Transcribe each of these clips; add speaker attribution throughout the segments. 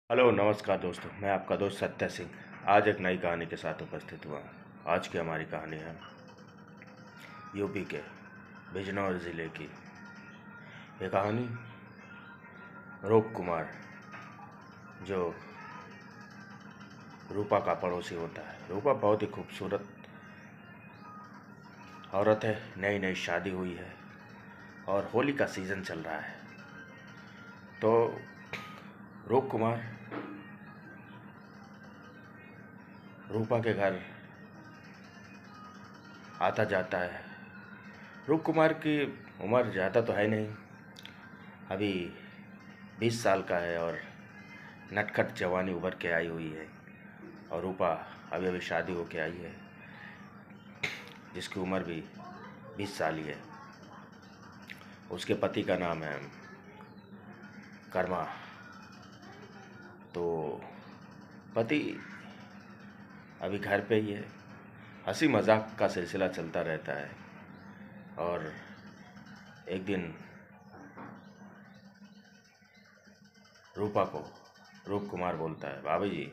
Speaker 1: Hello नमस्कार दोस्तों, मैं आपका दोस्त सत्य सिंह आज एक नई कहानी के साथ उपस्थित हुआ हूँ। आज की हमारी कहानी है यूपी के बिजनौर ज़िले की। ये कहानी रूप कुमार, जो रूपा का पड़ोसी होता है। रूपा बहुत ही खूबसूरत औरत है, नई नई शादी हुई है और होली का सीज़न चल रहा है। तो रूप कुमार रूपा के घर आता जाता है। रूप कुमार की उम्र ज़्यादा तो है नहीं, अभी 20 साल का है और नटखट जवानी उभर के आई हुई है। और रूपा अभी अभी शादी होके आई है, जिसकी उम्र भी 20 साल ही है। उसके पति का नाम है कर्मा। तो पति अभी घर पे ही है। हंसी मजाक का सिलसिला चलता रहता है। और एक दिन रूपा को रूप कुमार बोलता है, भाभी जी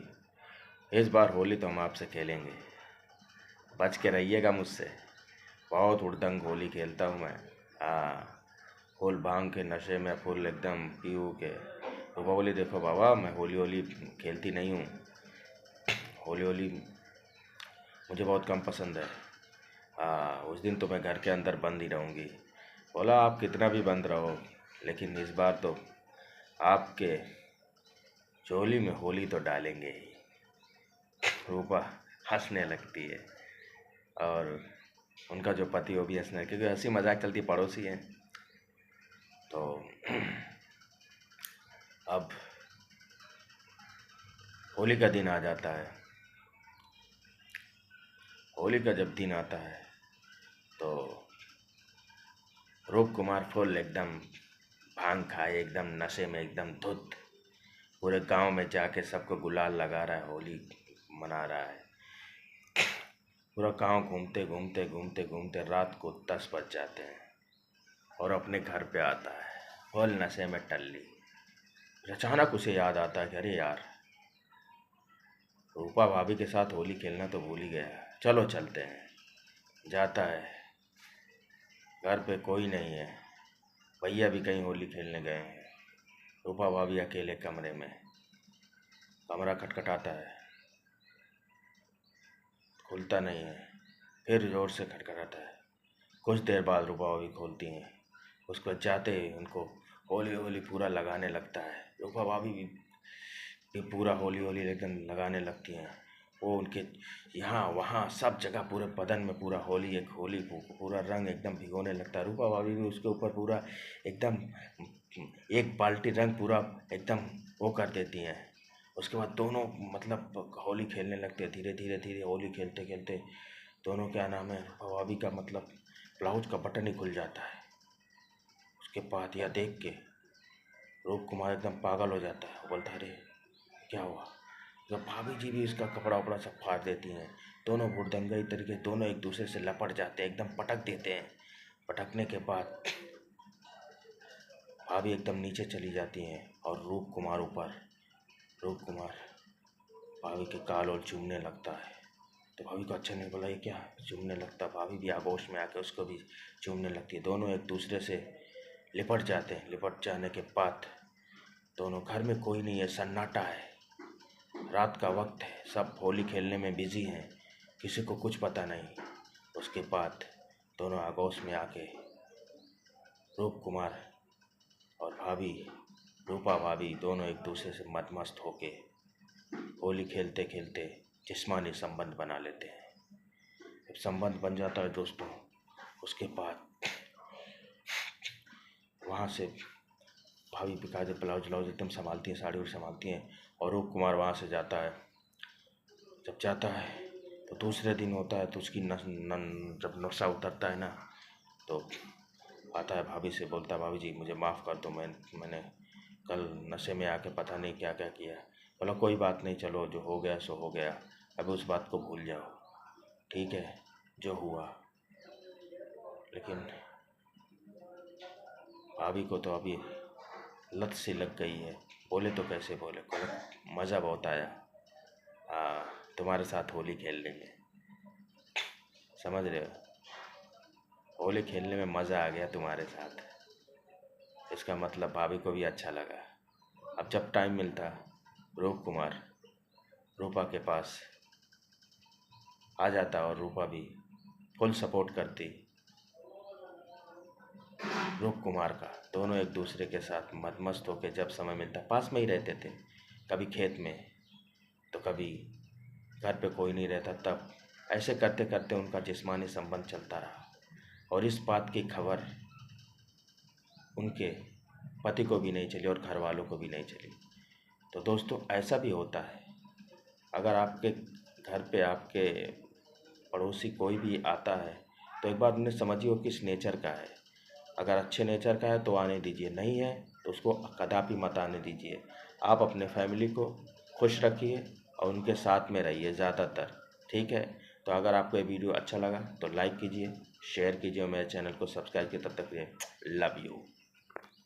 Speaker 1: इस बार होली तो हम आपसे खेलेंगे, बच के रहिएगा मुझसे। बहुत उड़दंग होली खेलता हूँ मैं। फुल भांग के नशे में, फुल एकदम पीऊ के। रूपा बोली, देखो बाबा, मैं होली होली खेलती नहीं हूँ। होली होली मुझे बहुत कम पसंद है। उस दिन तो मैं घर के अंदर बंद ही रहूँगी। बोला, आप कितना भी बंद रहो, लेकिन इस बार तो आपके चोली में होली तो डालेंगे ही। रूपा हंसने लगती है और उनका जो पति वो भी हंसने, क्योंकि हंसी मजाक चलती, पड़ोसी हैं। तो अब होली का दिन आ जाता है। होली का जब दिन आता है तो रूप कुमार फुल एकदम भांग खाए, एकदम नशे में, एकदम धुत, पूरे गांव में जाके सबको गुलाल लगा रहा है, होली मना रहा है। पूरा गांव घूमते घूमते घूमते घूमते रात को 10 बज जाते हैं और अपने घर पे आता है फुल नशे में टल्ली। अचानक उसे याद आता है कि अरे यार, रूपा भाभी के साथ होली खेलना तो भूल ही गया, चलो चलते हैं। जाता है, घर पे कोई नहीं है, भैया भी कहीं होली खेलने गए हैं। रूपा भाभी अकेले कमरे में। कमरा खटखटाता है, खुलता नहीं है। फिर जोर से खटखटाता है। कुछ देर बाद रूपा भाभी खोलती हैं। उसको जाते ही उनको होली होली पूरा लगाने लगता है। रूपा भाभी भी पूरा होली होली एकदम लगाने लगती हैं। वो उनके यहाँ वहाँ सब जगह पूरे बदन में पूरा होली, एक होली पूरा रंग एकदम भिगोने लगता है। रूपा भाभी भी उसके ऊपर पूरा एकदम एक बाल्टी रंग पूरा एकदम वो कर देती हैं। उसके बाद दोनों मतलब होली खेलने लगते हैं। धीरे धीरे धीरे होली खेलते खेलते दोनों, क्या नाम है, भाभी का मतलब ब्लाउज का बटन ही खुल जाता है। उसके बाद यह देख के रूप कुमार एकदम पागल हो जाता है। वो बोलता है, अरे क्या हुआ? जब भाभी जी भी इसका कपड़ा वपड़ा सब फाड़ देती हैं। दोनों भुड़दंगई तरीके, दोनों एक दूसरे से लपट जाते हैं, एकदम पटक देते हैं। पटकने के बाद भाभी एकदम नीचे चली जाती हैं और रूप कुमार ऊपर। रूप कुमार भाभी के गाल और चूमने लगता है। तो भाभी को अच्छा नहीं, बोला ये क्या चूमने लगता। भाभी भी आगोश में आके उसको भी चूमने लगती है। दोनों एक दूसरे से लिपट जाते हैं। लिपट जाने के बाद दोनों, घर में कोई नहीं है, सन्नाटा है, रात का वक्त है, सब होली खेलने में बिजी हैं, किसी को कुछ पता नहीं। उसके बाद दोनों आगोश में आके रूप कुमार और भाभी, रूपा भाभी, दोनों एक दूसरे से मदमस्त होके होली खेलते खेलते जिस्मानी संबंध बना लेते हैं। जब संबंध बन जाता है दोस्तों, उसके बाद वहाँ से भाभी बेकायदे ब्लाउज व्लाउज एकदम संभालती हैं, साड़ी वाड़ी संभालती हैं और रूप कुमार वहाँ से जाता है। जब जाता है तो दूसरे दिन होता है, तो उसकी जब नशा उतरता है ना, तो आता है भाभी से, बोलता है, भाभी जी मुझे माफ़ कर दो, मैंने कल नशे में आके पता नहीं क्या क्या किया। बोला, कोई बात नहीं, चलो जो हो गया सो हो गया, अभी उस बात को भूल जाओ, ठीक है, जो हुआ। लेकिन भाभी को तो अभी लत सी लग गई है बोले तो कैसे बोले, मज़ा बहुत आया। हाँ, तुम्हारे साथ होली खेलने में, समझ रहे हो, होली खेलने में मज़ा आ गया तुम्हारे साथ। इसका मतलब भाभी को भी अच्छा लगा। अब जब टाइम मिलता रूप कुमार रूपा के पास आ जाता और रूपा भी फुल सपोर्ट करती रूप कुमार का। दोनों एक दूसरे के साथ मदमस्त होकर जब समय मिलता पास में ही रहते थे, कभी खेत में तो कभी घर पे कोई नहीं रहता, तब ऐसे करते करते उनका जिस्मानी संबंध चलता रहा। और इस बात की खबर उनके पति को भी नहीं चली और घर वालों को भी नहीं चली। तो दोस्तों, ऐसा भी होता है, अगर आपके घर पे आपके पड़ोसी कोई भी आता है तो एक बार उन्हें समझिए वो किस नेचर का है। अगर अच्छे नेचर का है तो आने दीजिए, नहीं है तो उसको कदापि मत आने दीजिए। आप अपने फैमिली को खुश रखिए और उनके साथ में रहिए ज़्यादातर, ठीक है। तो अगर आपको ये वीडियो अच्छा लगा तो लाइक कीजिए, शेयर कीजिए और मेरे चैनल को सब्सक्राइब कीजिए। तब तक के लिए लव यू।